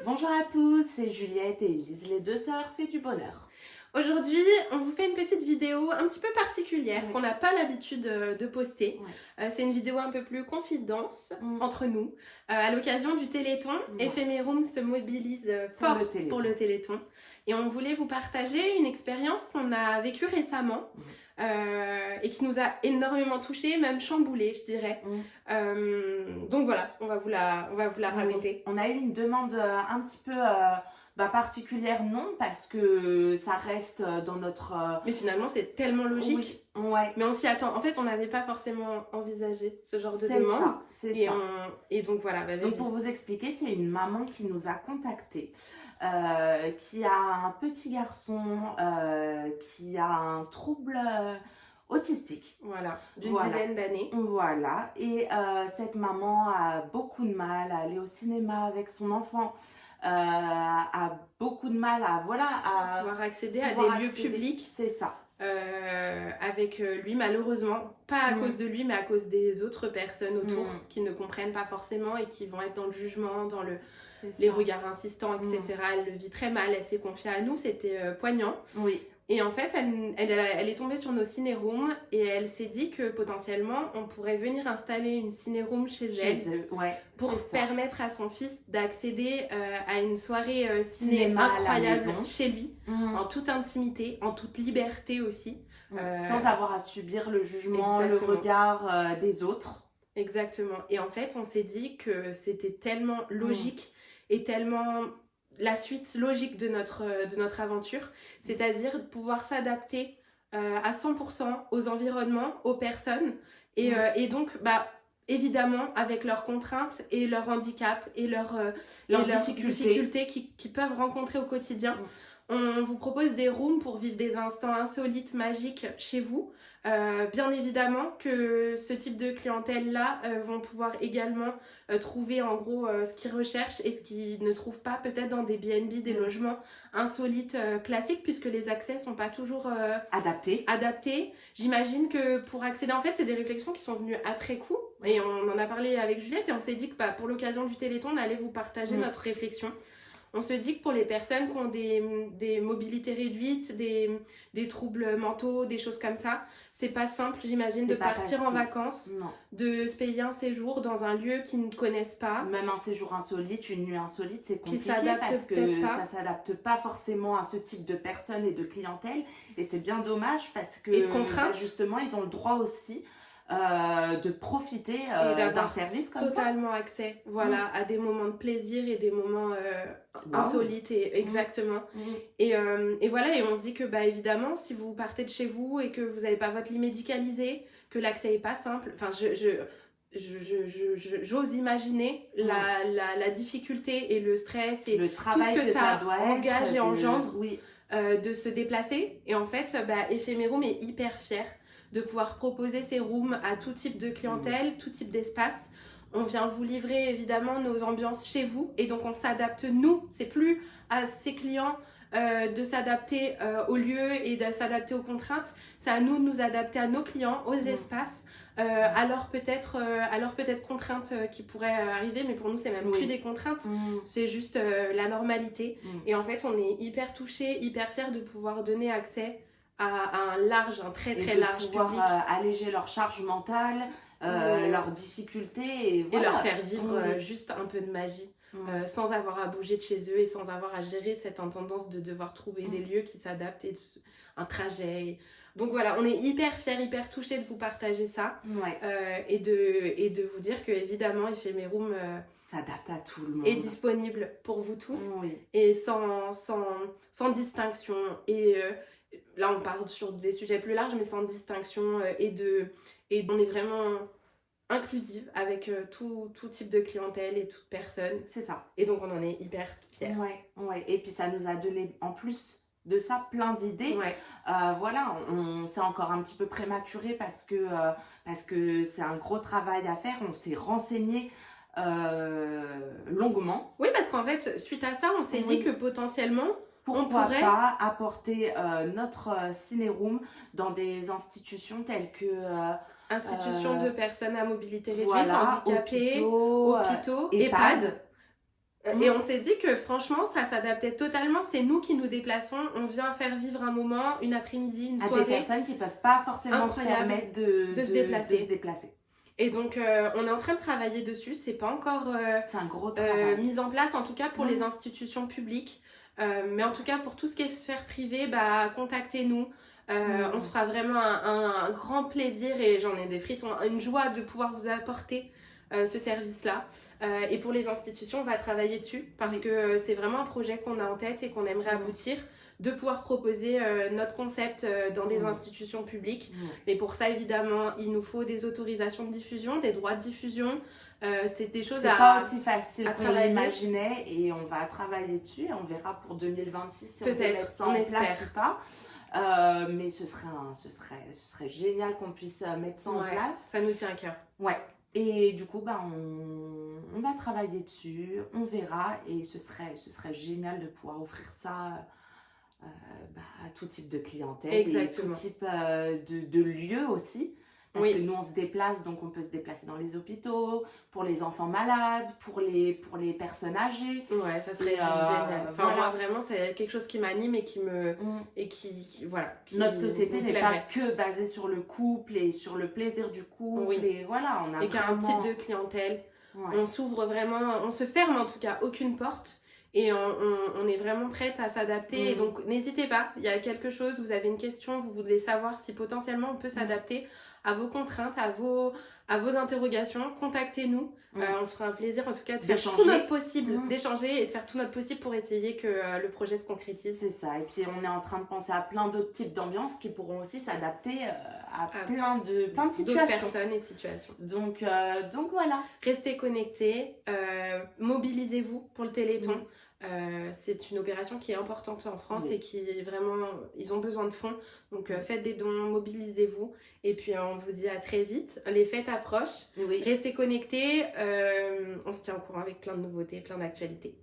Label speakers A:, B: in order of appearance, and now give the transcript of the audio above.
A: Bonjour à tous, c'est Juliette et Elise, les deux sœurs fait du bonheur.
B: Aujourd'hui, on vous fait une petite vidéo un petit peu particulière
A: Ouais.
B: qu'on n'a pas l'habitude de poster.
A: Ouais.
B: C'est une vidéo un peu plus confidence entre nous. À l'occasion du Téléthon, Ephemerum se mobilise fort pour le Téléthon. Et on voulait vous partager une expérience qu'on a vécue récemment et qui nous a énormément touchés, même chamboulés, je dirais. Donc voilà, on va vous la raconter.
A: Oui. On a eu une demande un petit peu particulière, non, parce que ça reste dans notre...
B: Mais finalement, c'est tellement logique.
A: Oui. Ouais.
B: Mais on s'y attend. En fait, on n'avait pas forcément envisagé ce genre de demande.
A: C'est ça.
B: Et donc voilà. Bah,
A: donc pour vous expliquer, c'est une maman qui nous a contactés, qui a un petit garçon qui a un trouble autistique.
B: Voilà, d'une dizaine d'années.
A: Voilà, et cette maman a beaucoup de mal à aller au cinéma avec son enfant. A beaucoup de mal à
B: pouvoir accéder à des lieux publics.
A: C'est ça.
B: Avec lui, malheureusement, pas à cause de lui, mais à cause des autres personnes autour qui ne comprennent pas forcément et qui vont être dans le jugement, dans les regards insistants, etc. Elle le vit très mal, elle s'est confiée à nous, c'était poignant.
A: Oui.
B: Et en fait, elle est tombée sur nos ciné-rooms et elle s'est dit que potentiellement, on pourrait venir installer une ciné-room chez elle pour permettre à son fils d'accéder à une soirée cinéma incroyable chez lui, en toute intimité, en toute liberté aussi.
A: Sans avoir à subir le jugement, le regard des autres.
B: Exactement. Et en fait, on s'est dit que c'était tellement logique et tellement... la suite logique de notre aventure, c'est-à-dire de pouvoir s'adapter à 100% aux environnements, aux personnes, et donc évidemment avec leurs contraintes et leurs handicaps et leurs difficultés qu'ils peuvent rencontrer au quotidien. On vous propose des rooms pour vivre des instants insolites, magiques chez vous. Bien évidemment que ce type de clientèle-là vont pouvoir également trouver en gros ce qu'ils recherchent et ce qu'ils ne trouvent pas peut-être dans des B&B, des logements insolites classiques, puisque les accès sont pas toujours adaptés. J'imagine que pour accéder, en fait, c'est des réflexions qui sont venues après coup, et on en a parlé avec Juliette et on s'est dit que pour l'occasion du Téléthon, on allait vous partager notre réflexion. On se dit que pour les personnes qui ont des mobilités réduites, des troubles mentaux, des choses comme ça, c'est pas simple, j'imagine, de partir en vacances, de se payer un séjour dans un lieu qu'ils ne connaissent pas.
A: Même un séjour insolite, une nuit insolite, c'est compliqué parce que ça s'adapte pas forcément à ce type de personnes et de clientèle. Et c'est bien dommage parce que justement, ils ont le droit aussi de profiter d'un service comme
B: totalement accès à des moments de plaisir et des moments insolites exactement. Et voilà, et on se dit que évidemment, si vous partez de chez vous et que vous n'avez pas votre lit médicalisé, que l'accès est pas simple, enfin j'ose imaginer la difficulté et le stress et
A: le travail
B: tout ce que ça
A: doit
B: engage et engendre de se déplacer. Et en fait, Ephemerum est hyper fier de pouvoir proposer ces rooms à tout type de clientèle, tout type d'espace. On vient vous livrer évidemment nos ambiances chez vous et donc on s'adapte nous. C'est plus à ces clients de s'adapter au lieu et de s'adapter aux contraintes. C'est à nous de nous adapter à nos clients, aux espaces, alors peut-être contraintes qui pourraient arriver, mais pour nous c'est même plus des contraintes, c'est juste la normalité. Et en fait on est hyper touchés, hyper fiers de pouvoir donner accès à un très très large public.
A: Alléger leur charge mentale, leurs difficultés et
B: leur faire vivre juste un peu de magie. Sans avoir à bouger de chez eux et sans avoir à gérer cette tendance de devoir trouver des lieux qui s'adaptent et un trajet. Donc voilà, on est hyper fiers, hyper touchés de vous partager ça et de vous dire que évidemment Ephemerum
A: s'adapte à tout le monde,
B: est disponible pour vous tous et sans distinction et là on parle sur des sujets plus larges mais sans distinction et on est vraiment inclusive avec tout type de clientèle et toute personne.
A: C'est ça.
B: Et donc on en est hyper fiers.
A: Et puis ça nous a donné en plus de ça plein d'idées. C'est encore un petit peu prématuré parce que c'est un gros travail à faire. On s'est renseigné longuement.
B: Oui, parce qu'en fait, suite à ça, on s'est dit que potentiellement
A: pourquoi pas apporter notre ciné-room dans des institutions telles que
B: institutions de personnes à mobilité réduite, handicapées, hôpitaux, EHPAD. Et on s'est dit que franchement, ça s'adaptait totalement. C'est nous qui nous déplaçons. On vient faire vivre un moment, une après-midi, une soirée.
A: À des personnes qui ne peuvent pas forcément se permettre de se déplacer.
B: Et donc, on est en train de travailler dessus. C'est pas encore
A: c'est un gros travail.
B: Mis en place, en tout cas pour les institutions publiques. Mais en tout cas, pour tout ce qui est sphère privée, contactez-nous. On se fera vraiment un grand plaisir et j'en ai des frissons, une joie de pouvoir vous apporter ce service-là. Et pour les institutions, on va travailler dessus parce que c'est vraiment un projet qu'on a en tête et qu'on aimerait aboutir, de pouvoir proposer notre concept dans des institutions publiques. Mais pour ça, évidemment, il nous faut des autorisations de diffusion, des droits de diffusion. C'est des choses
A: c'est pas aussi facile qu'on l'imaginait et on va travailler dessus et on verra pour 2026 si on peut mettre ça en place ou pas. Mais ce serait génial qu'on puisse mettre ça en place.
B: Ça nous tient à cœur.
A: Ouais. Et du coup, on va travailler dessus, on verra et ce serait génial de pouvoir offrir ça à tout type de clientèle.
B: Exactement.
A: Et tout type de lieu aussi. Parce que nous, on se déplace, donc on peut se déplacer dans les hôpitaux, pour les enfants malades, pour les personnes âgées.
B: Ouais, ça serait génial. Enfin, moi, vraiment, c'est quelque chose qui m'anime et qui me... et voilà.
A: Notre société n'est pas que basée sur le couple et sur le plaisir du couple. Et voilà, on a
B: qu'il y a un type de clientèle. On s'ouvre vraiment... On se ferme, en tout cas, aucune porte. Et on est vraiment prête à s'adapter. Et donc, n'hésitez pas. Il y a quelque chose, vous avez une question, vous voulez savoir si potentiellement on peut s'adapter à vos contraintes, à vos interrogations, contactez-nous. On se fera un plaisir en tout cas de faire tout notre possible, d'échanger et de faire tout notre possible pour essayer que le projet se concrétise.
A: C'est ça. Et puis on est en train de penser à plein d'autres types d'ambiances qui pourront aussi s'adapter à plein de situations.
B: D'autres personnes et situations.
A: Donc voilà.
B: Restez connectés, mobilisez-vous pour le Téléthon. C'est une opération qui est importante en France et qui vraiment, ils ont besoin de fonds. Donc faites des dons, mobilisez-vous. Et puis on vous dit à très vite. Les fêtes approchent. Restez connectés. On se tient au courant avec plein de nouveautés, plein d'actualités.